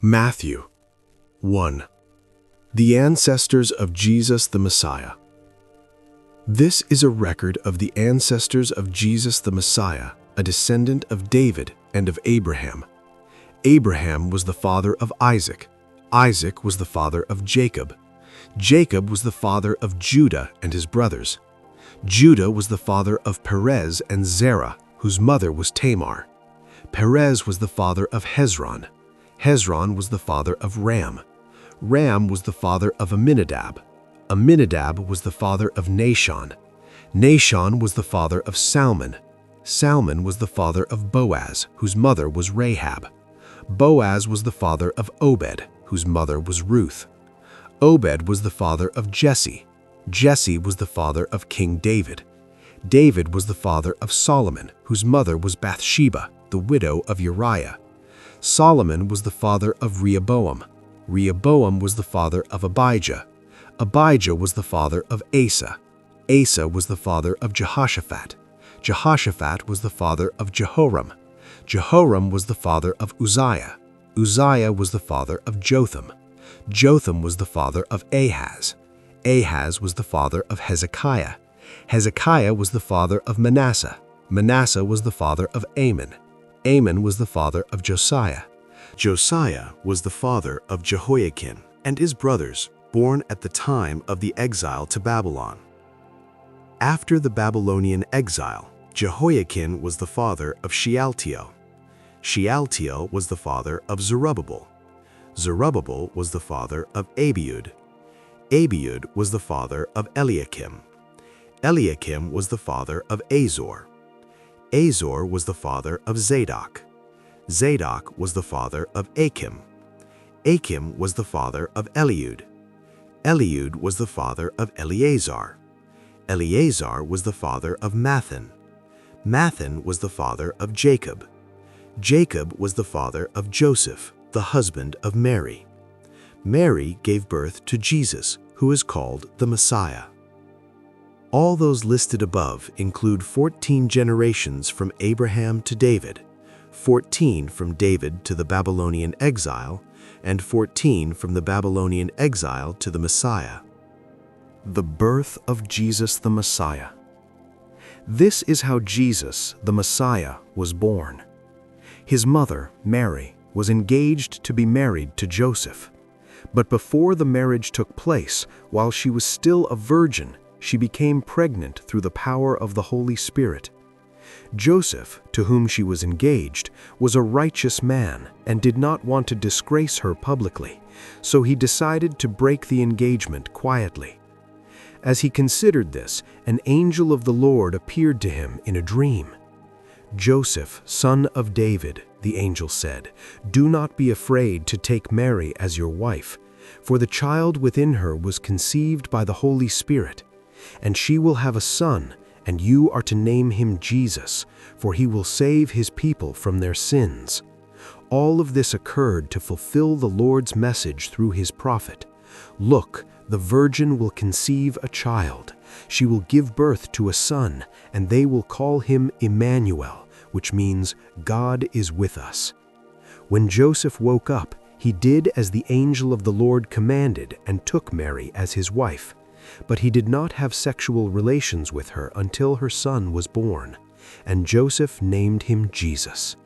Matthew 1. The ancestors of Jesus the Messiah. This is a record of the ancestors of Jesus the Messiah, a descendant of David and of Abraham. Abraham was the father of Isaac. Isaac was the father of Jacob. Jacob was the father of Judah and his brothers. Judah was the father of Perez and Zerah, whose mother was Tamar. Perez was the father of Hezron. Hezron was the father of Ram. Ram was the father of Amminadab. Amminadab was the father of Nahshon. Nahshon was the father of Salmon. Salmon was the father of Boaz, whose mother was Rahab. Boaz was the father of Obed, whose mother was Ruth. Obed was the father of Jesse. Jesse was the father of King David. David was the father of Solomon, whose mother was Bathsheba, the widow of Uriah. Solomon was the father of Rehoboam. Rehoboam was the father of Abijah. Abijah was the father of Asa. Asa was the father of Jehoshaphat. Jehoshaphat was the father of Jehoram. Jehoram was the father of Uzziah. Uzziah was the father of Jotham. Jotham was the father of Ahaz. Ahaz was the father of Hezekiah. Hezekiah was the father of Manasseh. Manasseh was the father of Amon. Amon was the father of Josiah. Josiah was the father of Jehoiakim and his brothers, born at the time of the exile to Babylon. After the Babylonian exile, Jehoiakim was the father of Shealtiel. Shealtiel was the father of Zerubbabel. Zerubbabel was the father of Abiud. Abiud was the father of Eliakim. Eliakim was the father of Azor. Azor was the father of Zadok. Zadok was the father of Achim. Achim was the father of Eliud. Eliud was the father of Eleazar. Eleazar was the father of Mathan. Mathan was the father of Jacob. Jacob was the father of Joseph, the husband of Mary. Mary gave birth to Jesus, who is called the Messiah. All those listed above include 14 generations from Abraham to David, 14 from David to the Babylonian exile, and 14 from the Babylonian exile to the Messiah. The birth of Jesus the Messiah. This is how Jesus, the Messiah, was born. His mother, Mary, was engaged to be married to Joseph. But before the marriage took place, while she was still a virgin, she became pregnant through the power of the Holy Spirit. Joseph, to whom she was engaged, was a righteous man and did not want to disgrace her publicly, so he decided to break the engagement quietly. As he considered this, an angel of the Lord appeared to him in a dream. "Joseph, son of David," the angel said, "do not be afraid to take Mary as your wife, for the child within her was conceived by the Holy Spirit. And she will have a son, and you are to name him Jesus, for he will save his people from their sins." All of this occurred to fulfill the Lord's message through his prophet. "Look, the virgin will conceive a child. She will give birth to a son, and they will call him Emmanuel, which means God is with us." When Joseph woke up, he did as the angel of the Lord commanded and took Mary as his wife. But he did not have sexual relations with her until her son was born, and Joseph named him Jesus.